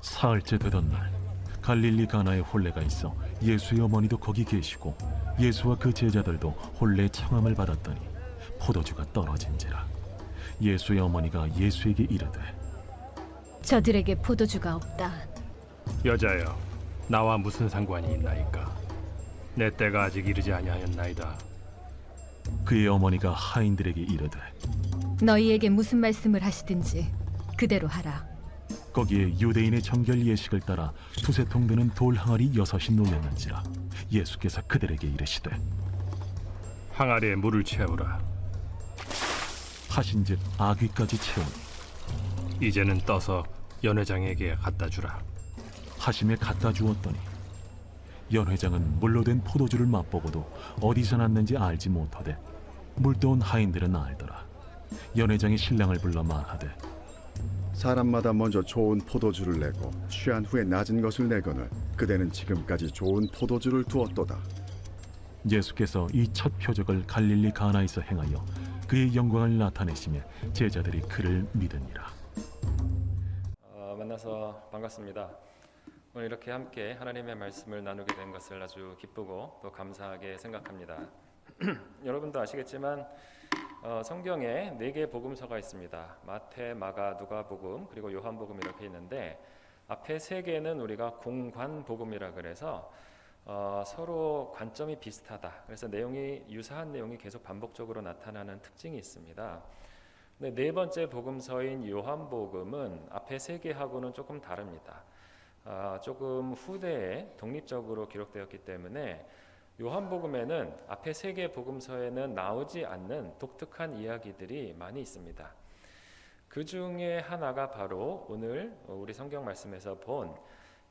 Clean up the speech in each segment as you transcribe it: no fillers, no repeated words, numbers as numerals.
사흘째 되던 날 갈릴리 가나에 혼례가 있어 예수의 어머니도 거기 계시고 예수와 그 제자들도 혼례 청함을 받았더니 포도주가 떨어진지라. 예수의 어머니가 예수에게 이르되 저들에게 포도주가 없다. 여자여, 나와 무슨 상관이 있나이까? 내 때가 아직 이르지 아니하였나이다. 그의 어머니가 하인들에게 이르되 너희에게 무슨 말씀을 하시든지 그대로 하라. 거기에 유대인의 정결 예식을 따라 두세 통 되는 돌 항아리 6이 놓였는지라. 예수께서 그들에게 이르시되 항아리에 물을 채우라. 하신즉 아귀까지 채우니 이제는 떠서 연회장에게 갖다 주라. 하심에 갖다 주었더니 연회장은 물로 된 포도주를 맛보고도 어디서 났는지 알지 못하되 물도온 하인들은 알더라. 연회장이 신랑을 불러 말하되 사람마다 먼저 좋은 포도주를 내고 취한 후에 낮은 것을 내거늘 그대는 지금까지 좋은 포도주를 두었도다. 예수께서 이 첫 표적을 갈릴리 가나에서 행하여 그의 영광을 나타내시며 제자들이 그를 믿으니라. 만나서 반갑습니다. 오늘 이렇게 함께 하나님의 말씀을 나누게 된 것을 아주 기쁘고 또 감사하게 생각합니다. 여러분도 아시겠지만 성경에 4개의 복음서가 있습니다. 마태, 마가, 누가복음 그리고 요한복음 이렇게 있는데 앞에 3개는 우리가 공관복음이라 그래서 서로 관점이 비슷하다. 그래서 내용이 유사한 내용이 계속 반복적으로 나타나는 특징이 있습니다. 근데 4번째 복음서인 요한복음은 앞에 3개하고는 조금 다릅니다. 조금 후대에 독립적으로 기록되었기 때문에 요한복음에는 앞에 3개 복음서에는 나오지 않는 독특한 이야기들이 많이 있습니다. 그 중에 하나가 바로 오늘 우리 성경 말씀에서 본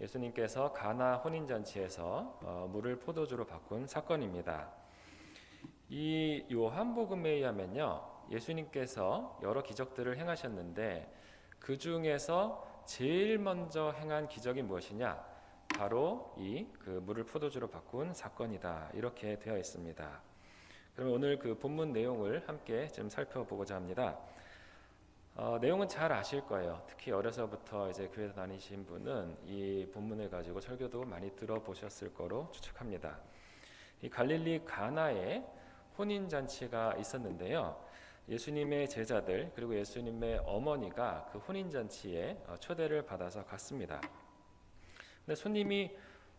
예수님께서 가나 혼인잔치에서 물을 포도주로 바꾼 사건입니다. 이 요한복음에 의하면요, 예수님께서 여러 기적들을 행하셨는데 그 중에서 제일 먼저 행한 기적이 무엇이냐? 바로 이 물을 포도주로 바꾼 사건이다. 이렇게 되어 있습니다. 그러면 오늘 그 본문 내용을 함께 좀 살펴보고자 합니다. 내용은 잘 아실 거예요. 특히 어려서부터 이제 교회 다니신 분은 이 본문을 가지고 설교도 많이 들어보셨을 거로 추측합니다. 이 갈릴리 가나에 혼인 잔치가 있었는데요. 예수님의 제자들 그리고 예수님의 어머니가 그 혼인 잔치에 초대를 받아서 갔습니다. 근데 손님이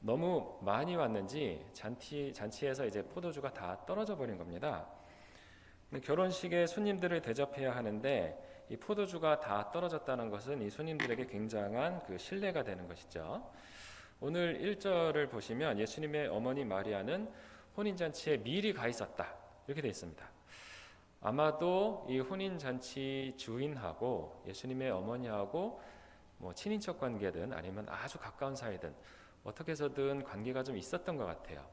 너무 많이 왔는지 잔치에서 이제 포도주가 다 떨어져 버린 겁니다. 근데 결혼식에 손님들을 대접해야 하는데 이 포도주가 다 떨어졌다는 것은 이 손님들에게 굉장한 그 신뢰가 되는 것이죠. 오늘 1절을 보시면 예수님의 어머니 마리아는 혼인잔치에 미리 가 있었다. 이렇게 되어 있습니다. 아마도 이 혼인잔치 주인하고 예수님의 어머니하고 친인척 관계든 아니면 아주 가까운 사이든 어떻게 해서든 관계가 좀 있었던 것 같아요.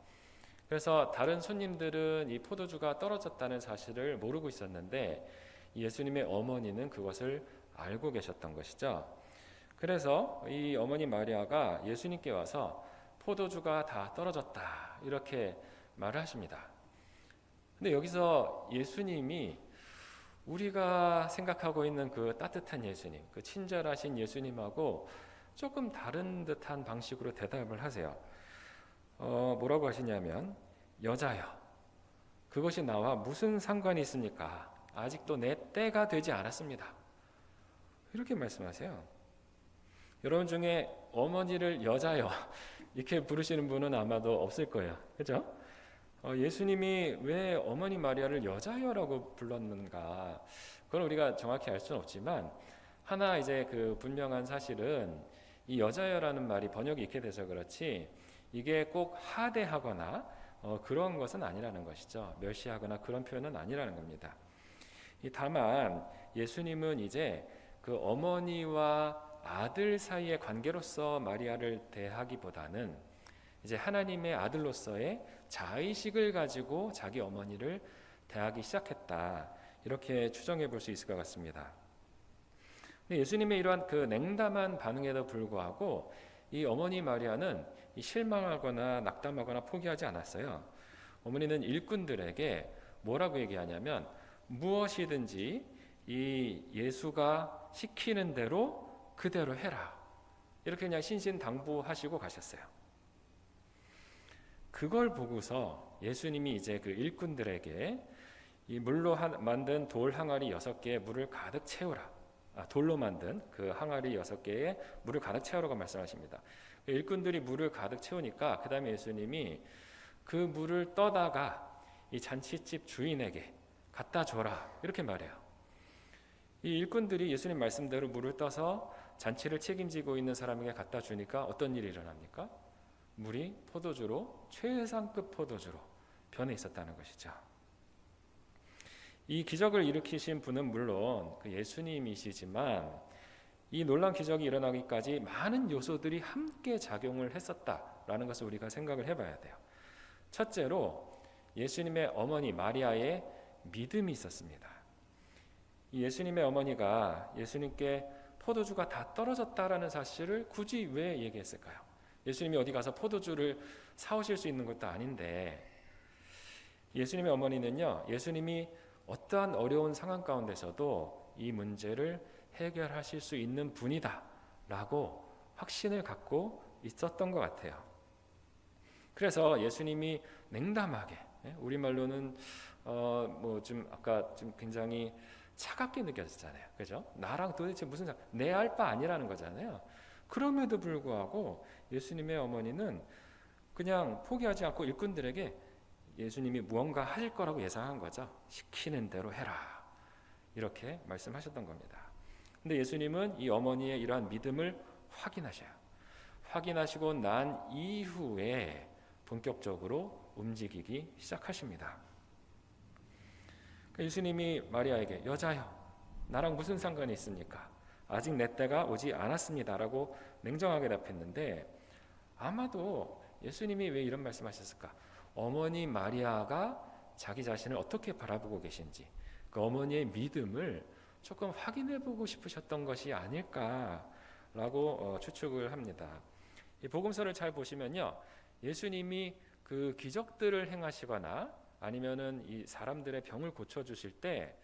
그래서 다른 손님들은 이 포도주가 떨어졌다는 사실을 모르고 있었는데 예수님의 어머니는 그것을 알고 계셨던 것이죠. 그래서 이 어머니 마리아가 예수님께 와서 포도주가 다 떨어졌다 이렇게 말을 하십니다. 근데 여기서 예수님이 우리가 생각하고 있는 그 따뜻한 예수님, 그 친절하신 예수님하고 조금 다른 듯한 방식으로 대답을 하세요. 뭐라고 하시냐면 여자여, 그것이 나와 무슨 상관이 있습니까? 아직도 내 때가 되지 않았습니다. 이렇게 말씀하세요. 여러분 중에 어머니를 여자여 이렇게 부르시는 분은 아마도 없을 거예요. 그렇죠? 예수님이 왜 어머니 마리아를 여자여라고 불렀는가? 그건 우리가 정확히 알 수는 없지만 하나 이제 그 분명한 사실은 이 여자여라는 말이 번역이 이렇게 돼서 그렇지 이게 꼭 하대하거나 그런 것은 아니라는 것이죠. 멸시하거나 그런 표현은 아니라는 겁니다. 다만 예수님은 이제 그 어머니와 아들 사이의 관계로서 마리아를 대하기보다는 이제 하나님의 아들로서의 자의식을 가지고 자기 어머니를 대하기 시작했다. 이렇게 추정해 볼 수 있을 것 같습니다. 근데 예수님의 이러한 그 냉담한 반응에도 불구하고 이 어머니 마리아는 실망하거나 낙담하거나 포기하지 않았어요. 어머니는 일꾼들에게 뭐라고 얘기하냐면 무엇이든지 이 예수가 시키는 대로 그대로 해라. 이렇게 그냥 신신당부하시고 가셨어요. 그걸 보고서 예수님이 이제 그 일꾼들에게 이 물로 만든 돌 항아리 6개에 물을 가득 채우라. 돌로 만든 그 항아리 6개에 물을 가득 채우라고 말씀하십니다. 일꾼들이 물을 가득 채우니까 그 다음에 예수님이 그 물을 떠다가 이 잔치집 주인에게 갖다 줘라 이렇게 말해요. 이 일꾼들이 예수님 말씀대로 물을 떠서 잔치를 책임지고 있는 사람에게 갖다 주니까 어떤 일이 일어납니까? 물이 포도주로, 최상급 포도주로 변해 있었다는 것이죠. 이 기적을 일으키신 분은 물론 그 예수님이시지만 이 놀라운 기적이 일어나기까지 많은 요소들이 함께 작용을 했었다라는 것을 우리가 생각을 해봐야 돼요. 첫째로 예수님의 어머니 마리아의 믿음이 있었습니다. 이 예수님의 어머니가 예수님께 포도주가 다 떨어졌다라는 사실을 굳이 왜 얘기했을까요? 예수님이 어디 가서 포도주를 사오실 수 있는 것도 아닌데 예수님의 어머니는요, 예수님이 어떠한 어려운 상황 가운데서도 이 문제를 해결하실 수 있는 분이다 라고 확신을 갖고 있었던 것 같아요. 그래서 예수님이 냉담하게, 우리말로는 좀 아까 좀 굉장히 차갑게 느껴졌잖아요. 그죠? 나랑 도대체 무슨 내 알 바 아니라는 거잖아요. 그럼에도 불구하고 예수님의 어머니는 그냥 포기하지 않고 일꾼들에게 예수님이 무언가 하실 거라고 예상한 거죠. 시키는 대로 해라. 이렇게 말씀하셨던 겁니다. 근데 예수님은 이 어머니의 이러한 믿음을 확인하셔요. 확인하시고 난 이후에 본격적으로 움직이기 시작하십니다. 예수님이 마리아에게 여자여 나랑 무슨 상관이 있습니까? 아직 내 때가 오지 않았습니다 라고 냉정하게 답했는데 아마도 예수님이 왜 이런 말씀하셨을까? 어머니 마리아가 자기 자신을 어떻게 바라보고 계신지 그 어머니의 믿음을 조금 확인해 보고 싶으셨던 것이 아닐까라고 추측을 합니다. 이 복음서를 잘 보시면요, 예수님이 그 기적들을 행하시거나 아니면은 이 사람들의 병을 고쳐 주실 때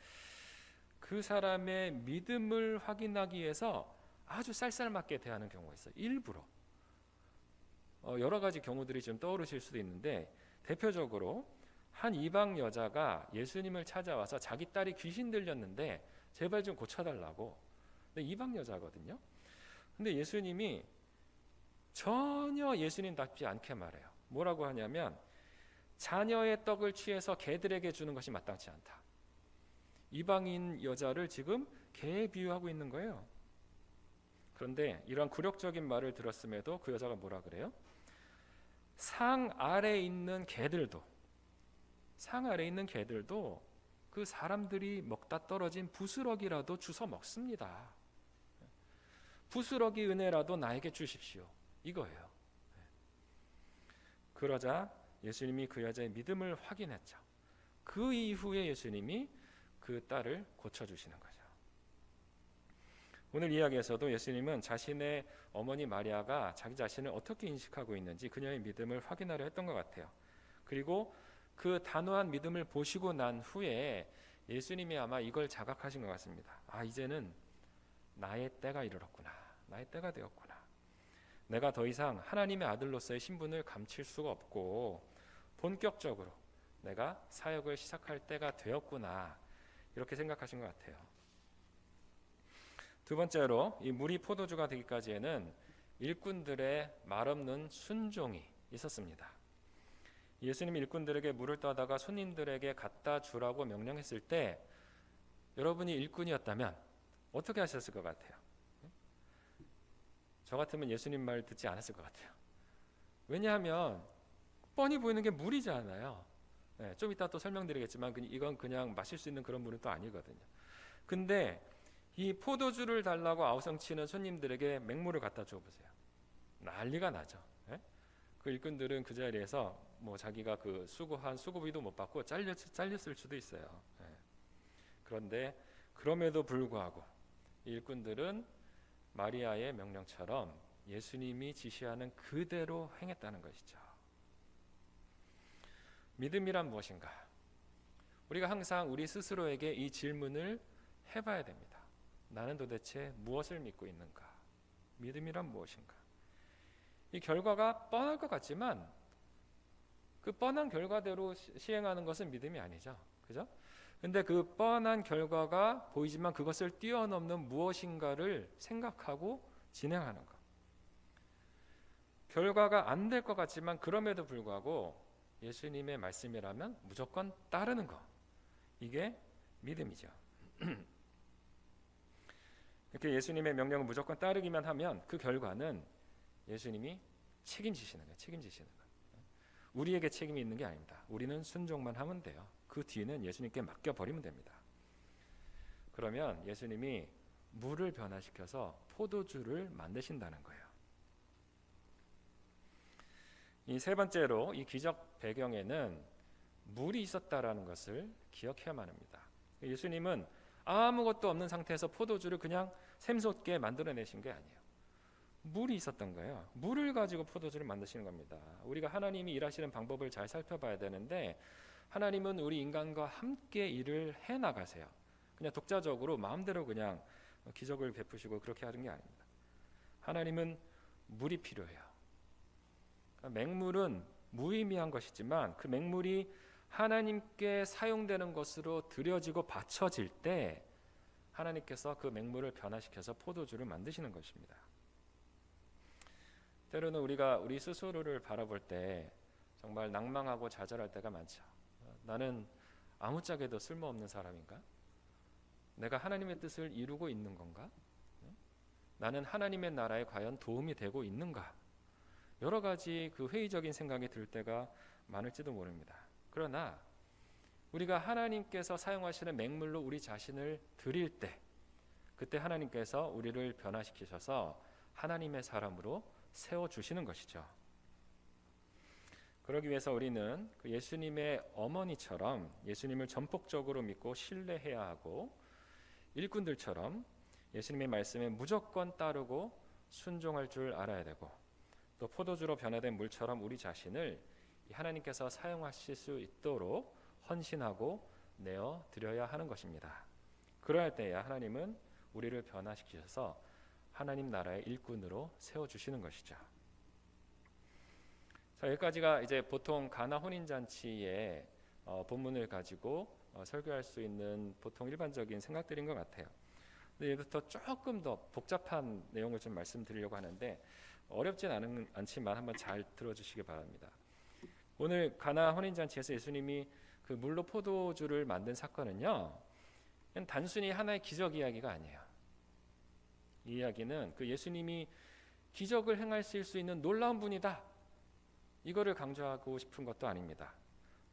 그 사람의 믿음을 확인하기 위해서 아주 쌀쌀맞게 대하는 경우가 있어요. 일부러. 여러 가지 경우들이 좀 떠오르실 수도 있는데 대표적으로 한 이방 여자가 예수님을 찾아와서 자기 딸이 귀신 들렸는데 제발 좀 고쳐달라고. 근데 이방 여자거든요. 근데 예수님이 전혀 예수님답지 않게 말해요. 뭐라고 하냐면 자녀의 떡을 취해서 개들에게 주는 것이 마땅치 않다. 이방인 여자를 지금 개에 비유하고 있는 거예요. 그런데 이러한 굴욕적인 말을 들었음에도 그 여자가 뭐라 그래요? 상 아래에 있는 개들도 그 사람들이 먹다 떨어진 부스러기라도 주워 먹습니다. 부스러기 은혜라도 나에게 주십시오. 이거예요. 그러자 예수님이 그 여자의 믿음을 확인했죠. 그 이후에 예수님이 그 딸을 고쳐주시는 거죠. 오늘 이야기에서도 예수님은 자신의 어머니 마리아가 자기 자신을 어떻게 인식하고 있는지 그녀의 믿음을 확인하려 했던 것 같아요. 그리고 그 단호한 믿음을 보시고 난 후에 예수님이 아마 이걸 자각하신 것 같습니다. 이제는 나의 때가 이르렀구나. 나의 때가 되었구나. 내가 더 이상 하나님의 아들로서의 신분을 감출 수가 없고 본격적으로 내가 사역을 시작할 때가 되었구나. 이렇게 생각하신 것 같아요. 두 번째로 이 물이 포도주가 되기까지에는 일꾼들의 말없는 순종이 있었습니다. 예수님 일꾼들에게 물을 떠다가 손님들에게 갖다 주라고 명령했을 때 여러분이 일꾼이었다면 어떻게 하셨을 것 같아요? 저 같으면 예수님 말 듣지 않았을 것 같아요. 왜냐하면 뻔히 보이는 게 물이잖아요. 좀 이따 또 설명드리겠지만 이건 그냥 마실 수 있는 그런 물은 또 아니거든요. 근데 이 포도주를 달라고 아우성치는 손님들에게 맹물을 갖다 줘보세요. 난리가 나죠. 그 일꾼들은 그 자리에서 자기가 그 수고한 수고비도 못 받고 잘렸을 수도 있어요. 그런데 그럼에도 불구하고 일꾼들은 마리아의 명령처럼 예수님이 지시하는 그대로 행했다는 것이죠. 믿음이란 무엇인가? 우리가 항상 우리 스스로에게 이 질문을 해봐야 됩니다. 나는 도대체 무엇을 믿고 있는가? 믿음이란 무엇인가? 이 결과가 뻔할 것 같지만 그 뻔한 결과대로 시행하는 것은 믿음이 아니죠. 그죠? 근데 그 뻔한 결과가 보이지만 그것을 뛰어넘는 무엇인가를 생각하고 진행하는 것. 결과가 안 될 것 같지만 그럼에도 불구하고 예수님의 말씀이라면 무조건 따르는 것. 이게 믿음이죠. 이렇게 예수님의 명령을 무조건 따르기만 하면 그 결과는 예수님이 책임지시는 거예요. 책임지시는 거예요. 우리에게 책임이 있는 게 아닙니다. 우리는 순종만 하면 돼요. 그 뒤는 예수님께 맡겨버리면 됩니다. 그러면 예수님이 물을 변화시켜서 포도주를 만드신다는 거예요. 이 세 번째로 이 기적 배경에는 물이 있었다라는 것을 기억해야만 합니다. 예수님은 아무것도 없는 상태에서 포도주를 그냥 샘솟게 만들어내신 게 아니에요. 물이 있었던 거예요. 물을 가지고 포도주를 만드시는 겁니다. 우리가 하나님이 일하시는 방법을 잘 살펴봐야 되는데 하나님은 우리 인간과 함께 일을 해나가세요. 그냥 독자적으로 마음대로 그냥 기적을 베푸시고 그렇게 하는 게 아닙니다. 하나님은 물이 필요해요. 맹물은 무의미한 것이지만 그 맹물이 하나님께 사용되는 것으로 드려지고 바쳐질 때 하나님께서 그 맹물을 변화시켜서 포도주를 만드시는 것입니다. 때로는 우리가 우리 스스로를 바라볼 때 정말 낭망하고 좌절할 때가 많죠. 나는 아무짝에도 쓸모없는 사람인가? 내가 하나님의 뜻을 이루고 있는 건가? 나는 하나님의 나라에 과연 도움이 되고 있는가? 여러 가지 그 회의적인 생각이 들 때가 많을지도 모릅니다. 그러나 우리가 하나님께서 사용하시는 맹물로 우리 자신을 드릴 때 그때 하나님께서 우리를 변화시키셔서 하나님의 사람으로 세워주시는 것이죠. 그러기 위해서 우리는 그 예수님의 어머니처럼 예수님을 전폭적으로 믿고 신뢰해야 하고 일꾼들처럼 예수님의 말씀에 무조건 따르고 순종할 줄 알아야 되고 또 포도주로 변화된 물처럼 우리 자신을 하나님께서 사용하실 수 있도록 헌신하고 내어 드려야 하는 것입니다. 그러할 때야 하나님은 우리를 변화시키셔서 하나님 나라의 일꾼으로 세워주시는 것이죠. 자, 여기까지가 이제 보통 가나 혼인잔치의 본문을 가지고 설교할 수 있는 보통 일반적인 생각들인 것 같아요. 근데 이부터 조금 더 복잡한 내용을 좀 말씀드리려고 하는데 어렵진 않지만 한번 잘 들어주시기 바랍니다. 오늘 가나 혼인잔치에서 예수님이 그 물로 포도주를 만든 사건은요, 그냥 단순히 하나의 기적 이야기가 아니에요. 이 이야기는 그 예수님이 기적을 행하실 수 있는 놀라운 분이다. 이거를 강조하고 싶은 것도 아닙니다.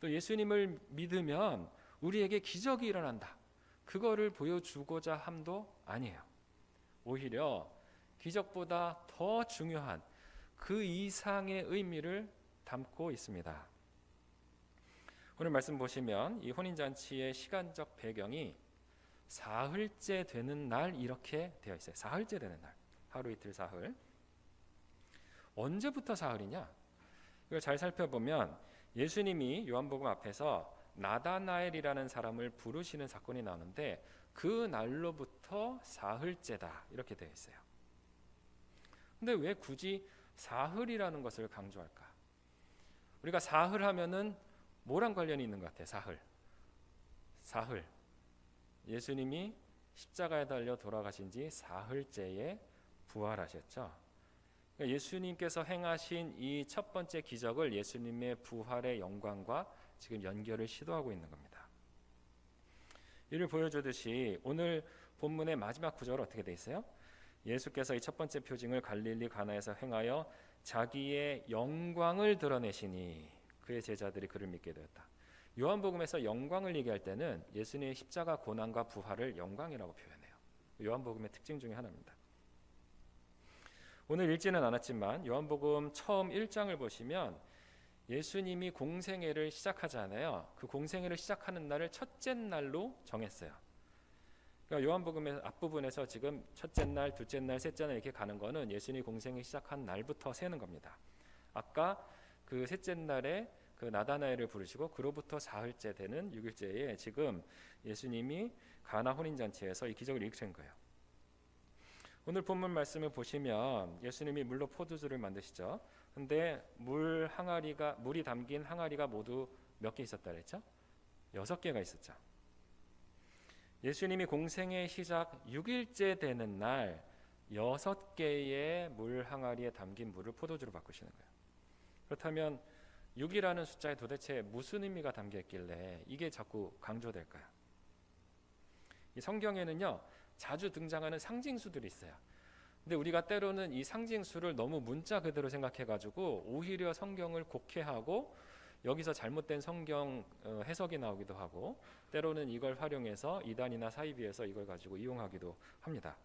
또 예수님을 믿으면 우리에게 기적이 일어난다. 그거를 보여주고자 함도 아니에요. 오히려 기적보다 더 중요한 그 이상의 의미를 담고 있습니다. 오늘 말씀 보시면 이 혼인잔치의 시간적 배경이 사흘째 되는 날 이렇게 되어 있어요. 사흘째 되는 날, 하루 이틀 사흘. 언제부터 사흘이냐? 이걸 잘 살펴보면 예수님이 요한복음 앞에서 나다나엘이라는 사람을 부르시는 사건이 나오는데 그 날로부터 사흘째다 이렇게 되어 있어요. 근데 왜 굳이 사흘이라는 것을 강조할까? 우리가 사흘 하면은 뭐랑 관련이 있는 것 같아요? 사흘. 예수님이 십자가에 달려 돌아가신 지 사흘째에 부활하셨죠. 그러니까 예수님께서 행하신 이 첫 번째 기적을 예수님의 부활의 영광과 지금 연결을 시도하고 있는 겁니다. 이를 보여주듯이 오늘 본문의 마지막 구절 어떻게 돼 있어요? 예수께서 이 첫 번째 표징을 갈릴리 가나에서 행하여 자기의 영광을 드러내시니 그의 제자들이 그를 믿게 되었다. 요한복음에서 영광을 얘기할 때는 예수님의 십자가 고난과 부활을 영광이라고 표현해요. 요한복음의 특징 중에 하나입니다. 오늘 읽지는 않았지만 요한복음 처음 1장을 보시면 예수님이 공생애를 시작하잖아요. 그 공생애를 시작하는 날을 첫째 날로 정했어요. 그러니까 요한복음의 앞부분에서 지금 첫째 날, 둘째 날, 셋째 날 이렇게 가는 거는 예수님이 공생애 시작한 날부터 세는 겁니다. 아까 그 셋째 날에 그 나다나엘을 부르시고 그로부터 사흘째 되는 6일째에 지금 예수님이 가나 혼인잔치에서 이 기적을 일으킨 거예요. 오늘 본문 말씀을 보시면 예수님이 물로 포도주를 만드시죠. 근데 물이 담긴 항아리가 모두 몇 개 있었다 그랬죠? 6개가 있었죠. 예수님이 공생의 시작 6일째 되는 날 6개의 물 항아리에 담긴 물을 포도주로 바꾸시는 거예요. 그렇다면 6이라는 숫자에 도대체 무슨 의미가 담겨 있길래 이게 자꾸 강조될까요? 이 성경에는요, 자주 등장하는 상징수들이 있어요. 근데 우리가 때로는 이 상징수를 너무 문자 그대로 생각해가지고 오히려 성경을 곡해하고 여기서 잘못된 성경 해석이 나오기도 하고, 때로는 이걸 활용해서 이단이나 사이비에서 이걸 가지고 이용하기도 합니다.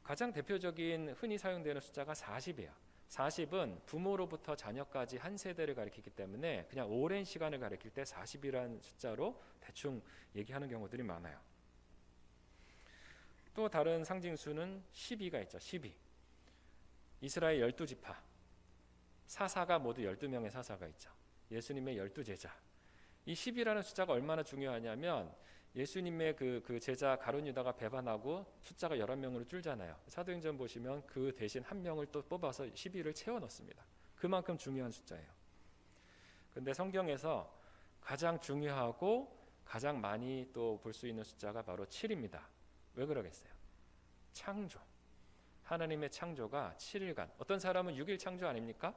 가장 대표적인 흔히 사용되는 숫자가 40이에요. 40은 부모로부터 자녀까지 한 세대를 가리키기 때문에 그냥 오랜 시간을 가리킬 때 40이라는 숫자로 대충 얘기하는 경우들이 많아요. 또 다른 상징수는 12가 있죠. 12. 이스라엘 12지파. 사사가 모두 12명의 사사가 있죠. 예수님의 12제자. 이 10이라는 숫자가 얼마나 중요하냐면 예수님의 그 제자 가룟 유다가 배반하고 숫자가 11명으로 줄잖아요. 사도행전 보시면 그 대신 한 명을 또 뽑아서 12를 채워 넣습니다. 그만큼 중요한 숫자예요. 근데 성경에서 가장 중요하고 가장 많이 또 볼 수 있는 숫자가 바로 7입니다. 왜 그러겠어요? 창조. 하나님의 창조가 7일간. 어떤 사람은 6일 창조 아닙니까?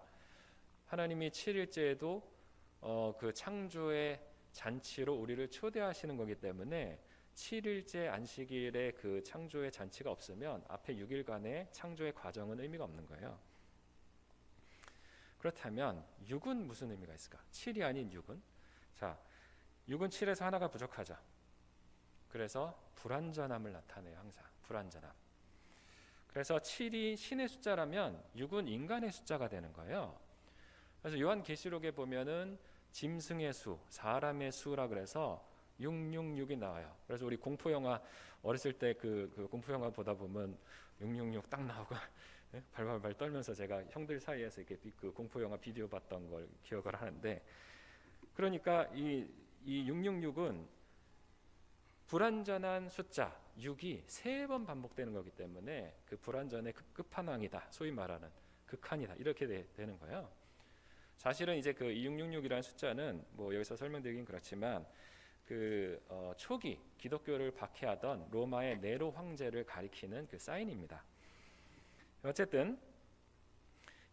하나님이 7일째에도 그 창조의 잔치로 우리를 초대하시는 거기 때문에 7일째 안식일에 그 창조의 잔치가 없으면 앞에 6일간의 창조의 과정은 의미가 없는 거예요. 그렇다면 6은 무슨 의미가 있을까? 7이 아닌 6은? 자, 6은 7에서 하나가 부족하죠. 그래서 불완전함을 나타내요. 항상 불완전함. 그래서 7이 신의 숫자라면 6은 인간의 숫자가 되는 거예요. 그래서 요한계시록에 보면은 짐승의 수, 사람의 수라 그래서 666이 나와요. 그래서 우리 공포 영화 어렸을 때 그 공포 영화 보다 보면 666 딱 나오고 발발발 떨면서 제가 형들 사이에서 이렇게 그 공포 영화 비디오 봤던 걸 기억을 하는데, 그러니까 이 666은 불완전한 숫자 6이 3번 반복되는 거기 때문에 그 불완전의 끝판왕이다. 소위 말하는 극한이다. 이렇게 되는 거예요. 사실은 이제 그 2666이라는 숫자는 뭐 여기서 설명드리긴 그렇지만 초기 기독교를 박해하던 로마의 네로 황제를 가리키는 그 사인입니다. 어쨌든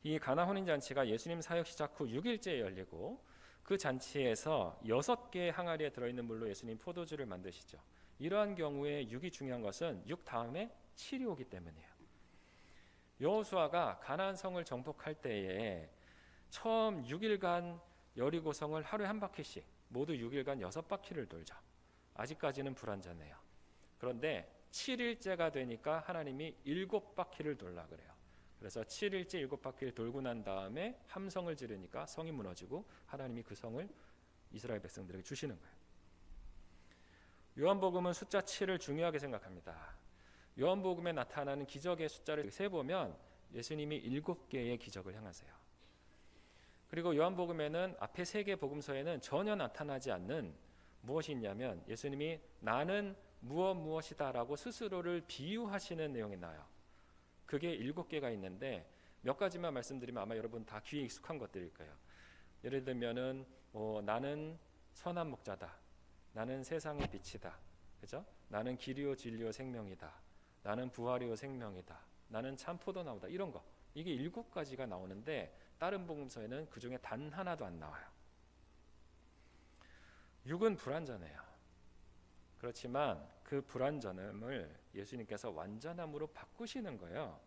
이 가나 혼인 잔치가 예수님 사역 시작 후 6일째에 열리고 그 잔치에서 6개의 항아리에 들어있는 물로 예수님 포도주를 만드시죠. 이러한 경우에 6이 중요한 것은 6 다음에 7이 오기 때문이에요. 여호수아가 가나안 성을 정복할 때에 처음 6일간 여리고성을 하루에 한 바퀴씩 모두 6일간 6바퀴를 돌죠. 아직까지는 불완전해요. 그런데 7일째가 되니까 하나님이 7바퀴를 돌라 그래요. 그래서 7일째 7바퀴를 돌고 난 다음에 함성을 지르니까 성이 무너지고 하나님이 그 성을 이스라엘 백성들에게 주시는 거예요. 요한복음은 숫자 7을 중요하게 생각합니다. 요한복음에 나타나는 기적의 숫자를 세보면 예수님이 7개의 기적을 행하세요. 그리고 요한복음에는 앞에 3개 복음서에는 전혀 나타나지 않는 무엇이 있냐면 예수님이 나는 무엇이다라고 스스로를 비유하시는 내용이 나와요. 그게 7개가 있는데 몇 가지만 말씀드리면 아마 여러분 다 귀에 익숙한 것들일 거예요. 예를 들면은 나는 선한 목자다. 나는 세상의 빛이다. 그죠? 나는 길이요 진리요 생명이다. 나는 부활이요 생명이다. 나는 참 포도나무다. 이런 거. 이게 7가지가 나오는데 다른 복음서에는 그 중에 단 하나도 안 나와요. 6은 불완전해요. 그렇지만 그 불완전함을 예수님께서 완전함으로 바꾸시는 거예요.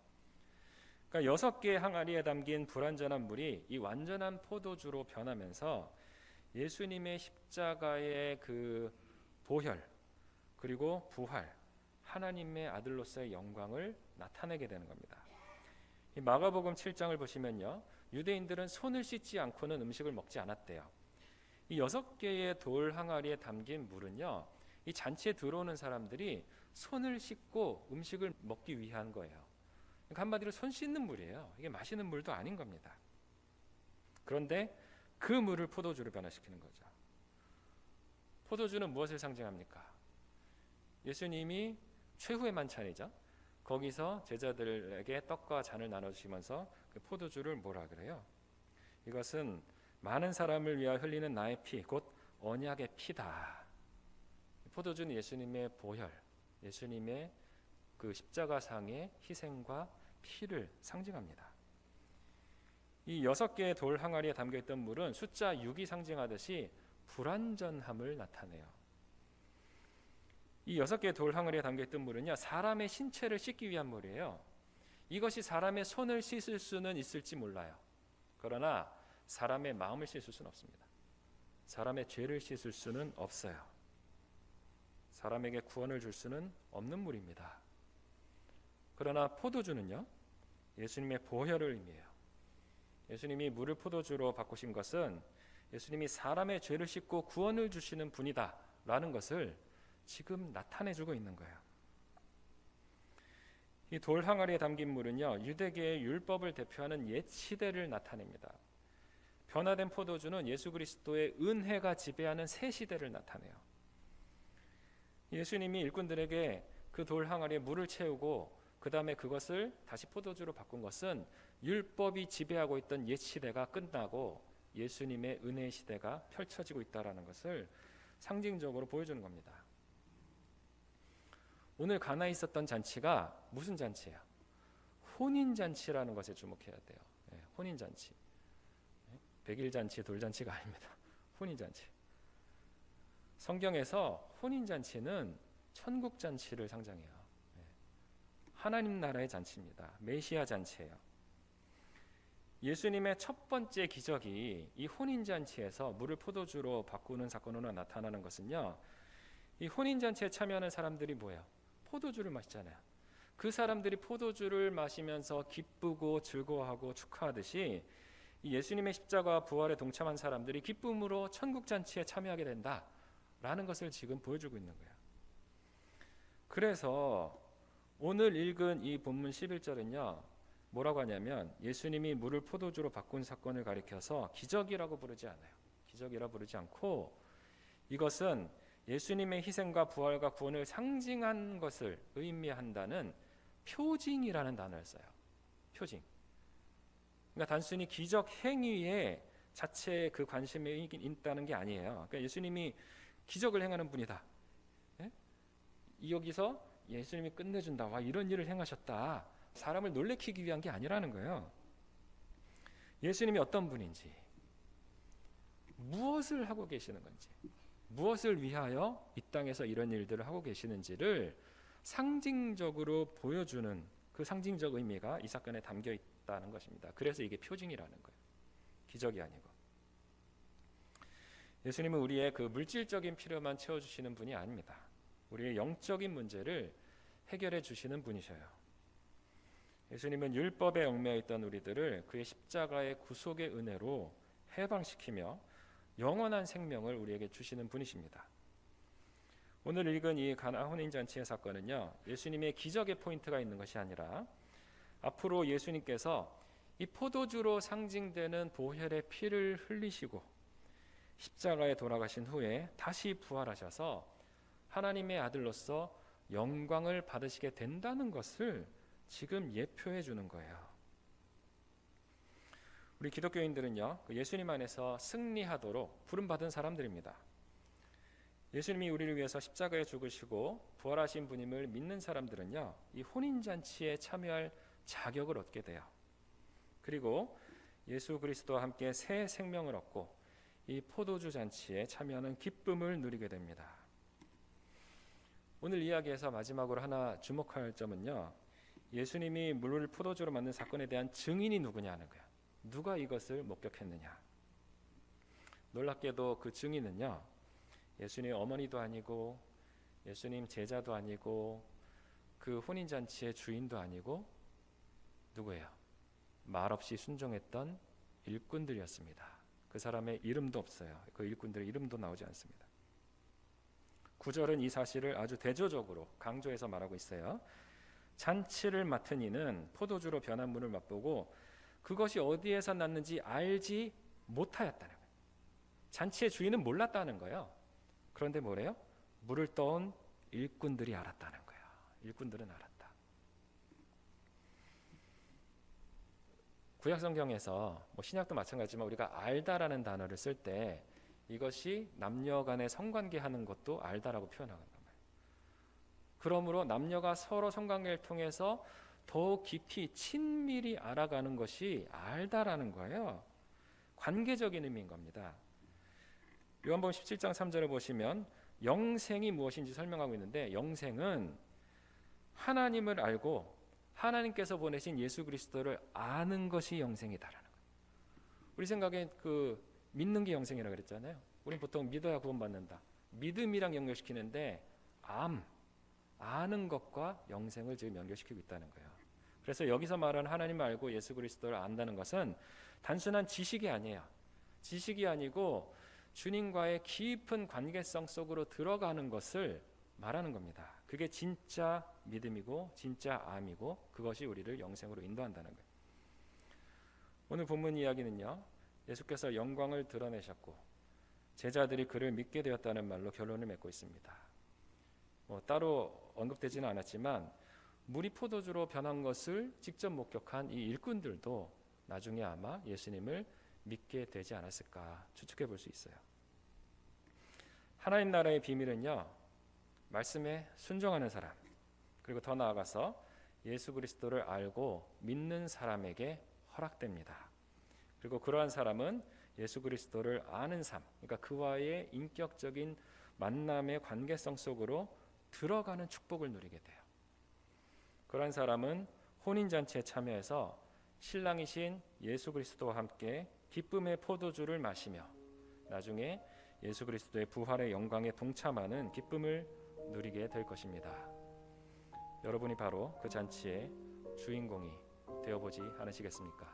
그러니까 6개의 항아리에 담긴 불완전한 물이 이 완전한 포도주로 변하면서 예수님의 십자가의 그 보혈 그리고 부활, 하나님의 아들로서의 영광을 나타내게 되는 겁니다. 이 마가복음 7장을 보시면요, 유대인들은 손을 씻지 않고는 음식을 먹지 않았대요. 이 6개의 돌 항아리에 담긴 물은요, 이 잔치에 들어오는 사람들이 손을 씻고 음식을 먹기 위한 거예요. 그러니까 한마디로 손 씻는 물이에요. 이게 마시는 물도 아닌 겁니다. 그런데 그 물을 포도주로 변화시키는 거죠. 포도주는 무엇을 상징합니까? 예수님이 최후의 만찬이죠. 거기서 제자들에게 떡과 잔을 나눠주시면서 그 포도주를 뭐라 그래요? 이것은 많은 사람을 위하여 흘리는 나의 피, 곧 언약의 피다. 포도주는 예수님의 보혈, 예수님의 그 십자가상의 희생과 피를 상징합니다. 이 6개의 돌 항아리에 담겨있던 물은 숫자 6이 상징하듯이 불완전함을 나타내요. 이 6개의 돌 항아리에 담겨있던 물은요, 사람의 신체를 씻기 위한 물이에요. 이것이 사람의 손을 씻을 수는 있을지 몰라요. 그러나 사람의 마음을 씻을 수는 없습니다. 사람의 죄를 씻을 수는 없어요. 사람에게 구원을 줄 수는 없는 물입니다. 그러나 포도주는요, 예수님의 보혈을 의미해요. 예수님이 물을 포도주로 바꾸신 것은 예수님이 사람의 죄를 씻고 구원을 주시는 분이다 라는 것을 지금 나타내주고 있는 거예요. 이 돌 항아리에 담긴 물은요, 유대계의 율법을 대표하는 옛 시대를 나타냅니다. 변화된 포도주는 예수 그리스도의 은혜가 지배하는 새 시대를 나타내요. 예수님이 일꾼들에게 그 돌 항아리에 물을 채우고 그 다음에 그것을 다시 포도주로 바꾼 것은 율법이 지배하고 있던 옛 시대가 끝나고 예수님의 은혜의 시대가 펼쳐지고 있다는 것을 상징적으로 보여주는 겁니다. 오늘 가나에 있었던 잔치가 무슨 잔치예요? 혼인잔치라는 것에 주목해야 돼요. 혼인잔치. 백일잔치, 돌잔치가 아닙니다. 혼인잔치. 성경에서 혼인잔치는 천국잔치를 상징해요. 하나님 나라의 잔치입니다. 메시아 잔치예요. 예수님의 첫 번째 기적이 이 혼인잔치에서 물을 포도주로 바꾸는 사건으로 나타나는 것은요, 이 혼인잔치에 참여하는 사람들이 뭐예요? 포도주를 마시잖아요. 그 사람들이 포도주를 마시면서 기쁘고 즐거워하고 축하하듯이 이 예수님의 십자가와 부활에 동참한 사람들이 기쁨으로 천국잔치에 참여하게 된다라는 것을 지금 보여주고 있는 거예요. 그래서 오늘 읽은 이 본문 11절은요, 뭐라고 하냐면 예수님이 물을 포도주로 바꾼 사건을 가리켜서 기적이라고 부르지 않아요. 기적이라 부르지 않고 이것은 예수님의 희생과 부활과 구원을 상징한 것을 의미한다는 표징이라는 단어를 써요. 표징. 그러니까 단순히 기적 행위에 자체에 그 관심이 있다는 게 아니에요. 그러니까 예수님이 기적을 행하는 분이다. 예? 여기서 예수님이 끝내준다. 와, 이런 일을 행하셨다. 사람을 놀래키기 위한 게 아니라는 거예요. 예수님이 어떤 분인지, 무엇을 하고 계시는 건지, 무엇을 위하여 이 땅에서 이런 일들을 하고 계시는지를 상징적으로 보여주는 그 상징적 의미가 이 사건에 담겨 있다는 것입니다. 그래서 이게 표징이라는 거예요. 기적이 아니고. 예수님은 우리의 그 물질적인 필요만 채워주시는 분이 아닙니다. 우리의 영적인 문제를 해결해 주시는 분이셔요. 예수님은 율법에 얽매여 있던 우리들을 그의 십자가의 구속의 은혜로 해방시키며 영원한 생명을 우리에게 주시는 분이십니다. 오늘 읽은 이 가나 혼인잔치의 사건은요, 예수님의 기적의 포인트가 있는 것이 아니라 앞으로 예수님께서 이 포도주로 상징되는 보혈의 피를 흘리시고 십자가에 돌아가신 후에 다시 부활하셔서 하나님의 아들로서 영광을 받으시게 된다는 것을 지금 예표해 주는 거예요. 우리 기독교인들은요, 예수님 안에서 승리하도록 부름받은 사람들입니다. 예수님이 우리를 위해서 십자가에 죽으시고 부활하신 분임을 믿는 사람들은요, 이 혼인잔치에 참여할 자격을 얻게 돼요. 그리고 예수 그리스도와 함께 새 생명을 얻고 이 포도주 잔치에 참여하는 기쁨을 누리게 됩니다. 오늘 이야기에서 마지막으로 하나 주목할 점은요, 예수님이 물을 포도주로 만든 사건에 대한 증인이 누구냐는 거예요. 누가 이것을 목격했느냐. 놀랍게도 그 증인은요, 예수님 어머니도 아니고 예수님 제자도 아니고 그 혼인잔치의 주인도 아니고 누구예요? 말없이 순종했던 일꾼들이었습니다. 그 사람의 이름도 없어요. 그 일꾼들의 이름도 나오지 않습니다. 9절은 이 사실을 아주 대조적으로 강조해서 말하고 있어요. 잔치를 맡은 이는 포도주로 변한 물을 맛보고 그것이 어디에서 났는지 알지 못하였다는 거예요. 잔치의 주인은 몰랐다는 거예요. 그런데 뭐래요? 물을 떠온 일꾼들이 알았다는 거예요. 일꾼들은 알았다. 구약 성경에서 뭐 신약도 마찬가지지만 우리가 알다라는 단어를 쓸 때 이것이 남녀 간의 성관계하는 것도 알다라고 표현하는 거예요. 그러므로 남녀가 서로 성관계를 통해서 더 깊이 친밀히 알아가는 것이 알다라는 거예요. 관계적인 의미인 겁니다. 요한복음 17장 3절을 보시면 영생이 무엇인지 설명하고 있는데, 영생은 하나님을 알고 하나님께서 보내신 예수 그리스도를 아는 것이 영생이다라는 거예요. 우리 생각에 그 믿는 게 영생이라고 그랬잖아요. 우린 보통 믿어야 구원받는다. 믿음이랑 연결시키는데 아는 것과 영생을 지금 연결시키고 있다는 거예요. 그래서 여기서 말하는 하나님을 알고 예수 그리스도를 안다는 것은 단순한 지식이 아니에요. 지식이 아니고 주님과의 깊은 관계성 속으로 들어가는 것을 말하는 겁니다. 그게 진짜 믿음이고 진짜 암이고 그것이 우리를 영생으로 인도한다는 거예요. 오늘 본문 이야기는요, 예수께서 영광을 드러내셨고 제자들이 그를 믿게 되었다는 말로 결론을 맺고 있습니다. 따로 언급되지는 않았지만 물이 포도주로 변한 것을 직접 목격한 이 일꾼들도 나중에 아마 예수님을 믿게 되지 않았을까 추측해 볼 수 있어요. 하나님 나라의 비밀은요, 말씀에 순종하는 사람, 그리고 더 나아가서 예수 그리스도를 알고 믿는 사람에게 허락됩니다. 그리고 그러한 사람은 예수 그리스도를 아는 삶, 그러니까 그와의 인격적인 만남의 관계성 속으로 들어가는 축복을 누리게 돼요. 그러한 사람은 혼인잔치에 참여해서 신랑이신 예수 그리스도와 함께 기쁨의 포도주를 마시며 나중에 예수 그리스도의 부활의 영광에 동참하는 기쁨을 누리게 될 것입니다. 여러분이 바로 그 잔치의 주인공이 되어보지 않으시겠습니까?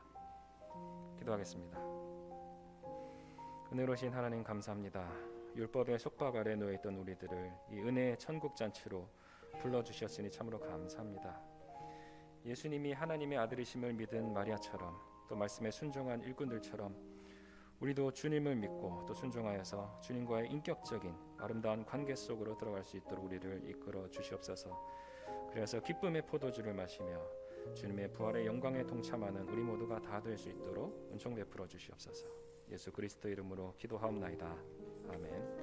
기도하겠습니다. 은혜로우신 하나님 감사합니다. 율법의 속박 아래 놓여있던 우리들을 이 은혜의 천국 잔치로 불러주셨으니 참으로 감사합니다. 예수님이 하나님의 아들이심을 믿은 마리아처럼 또 말씀에 순종한 일꾼들처럼 우리도 주님을 믿고 또 순종하여서 주님과의 인격적인 아름다운 관계 속으로 들어갈 수 있도록 우리를 이끌어 주시옵소서. 그래서 기쁨의 포도주를 마시며 주님의 부활의 영광에 동참하는 우리 모두가 다 될 수 있도록 은총 베풀어 주시옵소서. 예수 그리스도 이름으로 기도하옵나이다. 아멘.